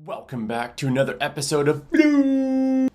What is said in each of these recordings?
Welcome back to another episode of BLUTeeful.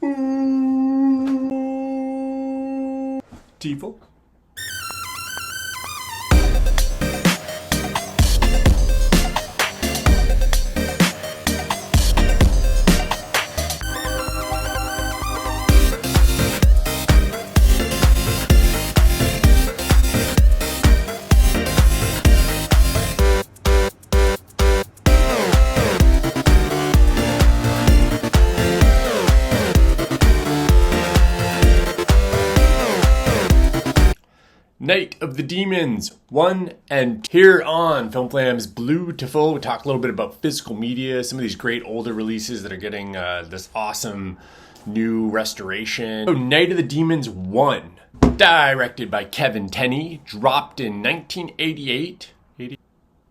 Night of the Demons 1 and here on Film Flam's BLUTeeful, we talk a little bit about physical media, some of these great older releases that are getting this awesome new restoration. So Night of the Demons 1, directed by Kevin Tenney, dropped in 1988.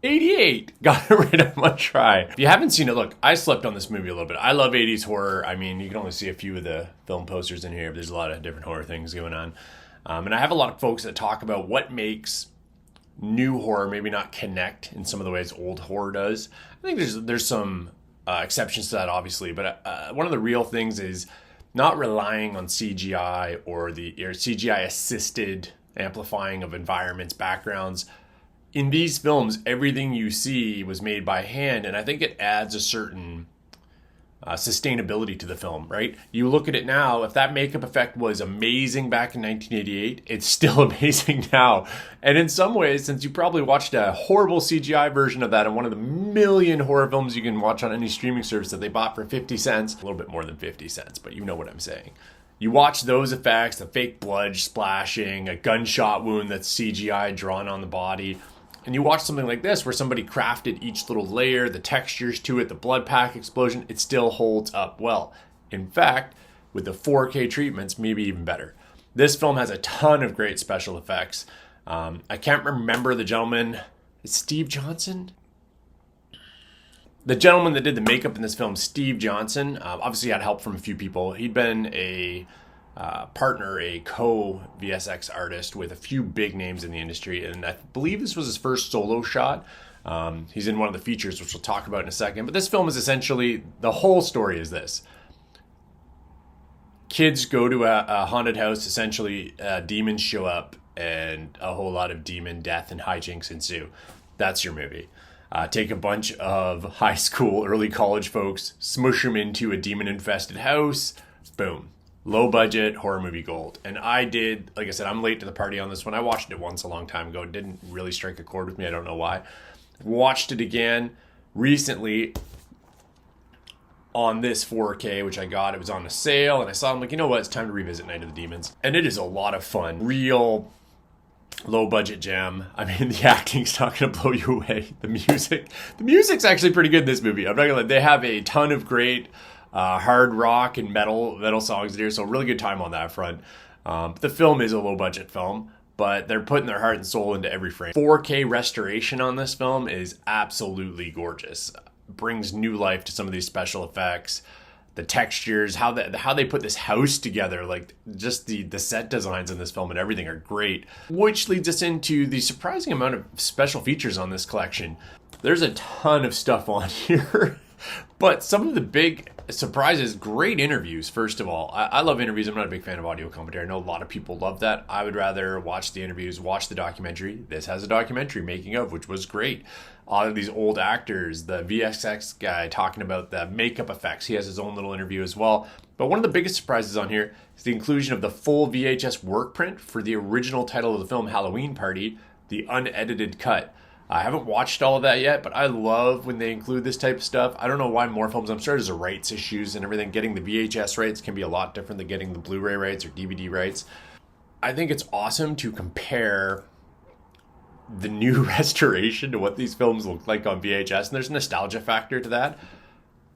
88! Got it right on my try. If you haven't seen it, look, I slept on this movie a little bit. I love 80s horror. I mean, you can only see a few of the film posters in here, but there's a lot of different horror things going on. And I have a lot of folks that talk about what makes new horror maybe not connect in some of the ways old horror does. I think there's some exceptions to that, obviously, but one of the real things is not relying on CGI or CGI-assisted amplifying of environments, backgrounds. In these films, everything you see was made by hand, and I think it adds a certain sustainability to the film, right? You look at it now, if that makeup effect was amazing back in 1988, it's still amazing now. And in some ways, since you probably watched a horrible CGI version of that in one of the million horror films you can watch on any streaming service that they bought for 50 cents, a little bit more than 50 cents, but you know what I'm saying. You watch those effects, the fake blood splashing, a gunshot wound that's CGI drawn on the body, and you watch something like this where somebody crafted each little layer, the textures to it, the blood pack explosion, it still holds up well. In fact, with the 4K treatments, maybe even better. This film has a ton of great special effects. I can't remember the gentleman. Is Steve Johnson? The gentleman that did the makeup in this film, Steve Johnson, obviously had help from a few people. He'd been a partner, a co-VSX artist with a few big names in the industry, and I believe this was his first solo shot. He's in one of the features, which we'll talk about in a second, but this film is essentially, the whole story is this. Kids go to a haunted house, essentially demons show up, and a whole lot of demon death and hijinks ensue. That's your movie. Take a bunch of high school, early college folks, smush them into a demon-infested house, boom. Low budget horror movie gold. And I did, like I said, I'm late to the party on this one. I watched it once a long time ago. It didn't really strike a chord with me. I don't know why. Watched it again recently on this 4K, which I got. It was on a sale, and I saw it. I'm like, you know what? It's time to revisit Night of the Demons. And it is a lot of fun. Real low budget jam. I mean, the acting's not going to blow you away. The music's actually pretty good in this movie. I'm not going to lie. They have a ton of great hard rock and metal songs here, so really good time on that front. The film is a low budget film, but they're putting their heart and soul into every frame. 4K restoration on this film is absolutely gorgeous. Brings new life to some of these special effects, the textures, how they put this house together, like just the set designs in this film and everything are great. Which leads us into the surprising amount of special features on this collection. There's a ton of stuff on here. But some of the big surprises, great interviews, first of all. I love interviews. I'm not a big fan of audio commentary. I know a lot of people love that. I would rather watch the interviews, watch the documentary. This has a documentary making of, which was great. All of these old actors, the VSX guy talking about the makeup effects. He has his own little interview as well. But one of the biggest surprises on here is the inclusion of the full VHS work print for the original title of the film, Halloween Party, the unedited cut. I haven't watched all of that yet, but I love when they include this type of stuff. I don't know why more films, I'm sure there's rights issues and everything. Getting the VHS rights can be a lot different than getting the Blu-ray rights or DVD rights. I think it's awesome to compare the new restoration to what these films look like on VHS, and there's a nostalgia factor to that.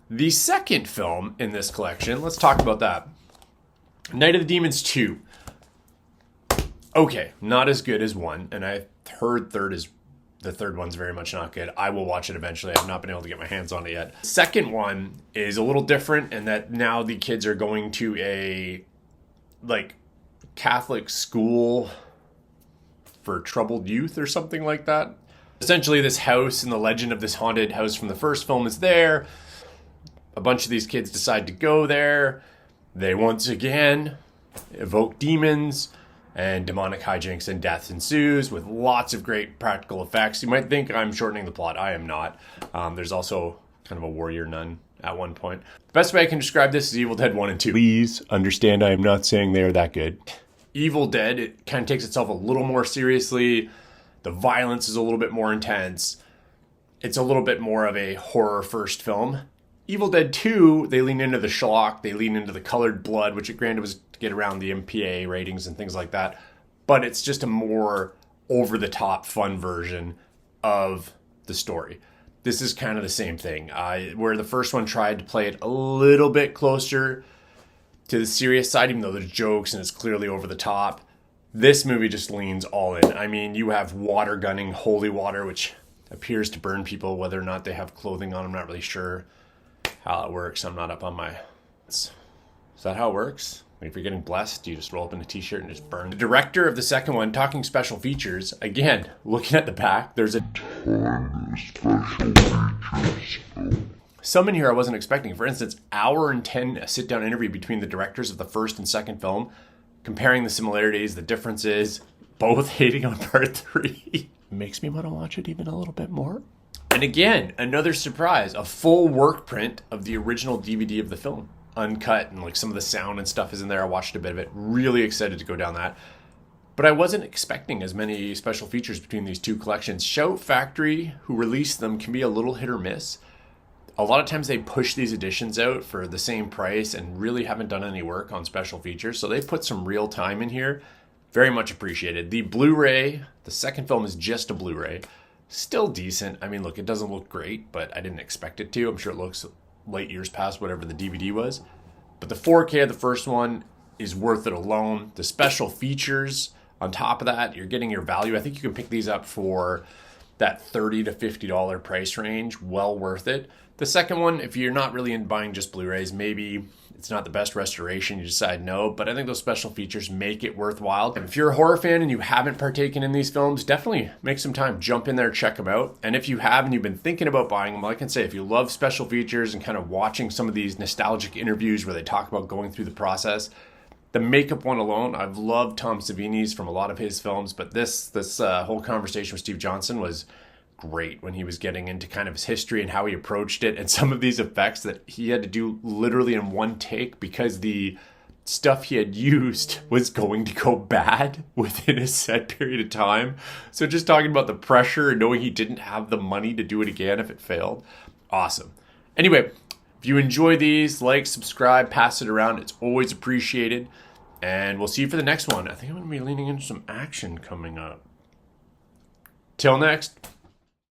The second film in this collection, let's talk about that. Night of the Demons 2. Okay, not as good as 1, and I heard the third one's very much not good. I will watch it eventually. I've not been able to get my hands on it yet. Second one is a little different in that now the kids are going to a Catholic school for troubled youth or something like that. Essentially, this house and the legend of this haunted house from the first film is there. A bunch of these kids decide to go there. They once again evoke demons, and demonic hijinks and death ensues with lots of great practical effects. You might think I'm shortening the plot. I am not. There's also kind of a warrior nun at one point. The best way I can describe this is Evil Dead 1 and 2. Please understand I am not saying they're that good. Evil Dead, it kind of takes itself a little more seriously. The violence is a little bit more intense. It's a little bit more of a horror first film. Evil Dead 2, they lean into the schlock, they lean into the colored blood, which granted was to get around the MPA ratings and things like that. But it's just a more over-the-top fun version of the story. This is kind of the same thing, where the first one tried to play it a little bit closer to the serious side, even though there's jokes and it's clearly over the top. This movie just leans all in. I mean, you have water gunning, holy water, which appears to burn people, whether or not they have clothing on. I'm not really sure how it works. I'm not up on my... Is that how it works? If you're getting blessed, you just roll up in a t-shirt and just burn. The director of the second one, talking special features, again, looking at the back, there's a ton of special features. Some in here I wasn't expecting. For instance, hour and 10 sit-down interview between the directors of the first and second film, comparing the similarities, the differences, both hating on part 3. Makes me want to watch it even a little bit more. And again, another surprise, a full work print of the original DVD of the film. Uncut, and like some of the sound and stuff is in there. I watched a bit of it. Really excited to go down that. But I wasn't expecting as many special features between these two collections. Shout Factory, who released them, can be a little hit or miss. A lot of times they push these editions out for the same price and really haven't done any work on special features. So they put some real time in here. Very much appreciated. The Blu-ray, the second film is just a Blu-ray. Still decent. I mean, look, it doesn't look great, but I didn't expect it to. I'm sure it looks light years past whatever the DVD was. But the 4K of the first one is worth it alone. The special features on top of that, you're getting your value. I think you can pick these up for that $30 to $50 price range. Well worth it. The second one, if you're not really in buying just Blu-rays, maybe it's not the best restoration, you decide no, but I think those special features make it worthwhile. If you're a horror fan and you haven't partaken in these films, definitely make some time, jump in there, check them out. And if you have and you've been thinking about buying them, like I can say, if you love special features and kind of watching some of these nostalgic interviews where they talk about going through the process, the makeup one alone, I've loved Tom Savini's from a lot of his films, but this whole conversation with Steve Johnson was great when he was getting into kind of his history and how he approached it, and some of these effects that he had to do literally in one take because the stuff he had used was going to go bad within a set period of time. So just talking about the pressure and knowing he didn't have the money to do it again if it failed. Awesome. Anyway, if you enjoy these, like, subscribe, pass it around. It's always appreciated. And we'll see you for the next one. I think I'm going to be leaning into some action coming up. Till next.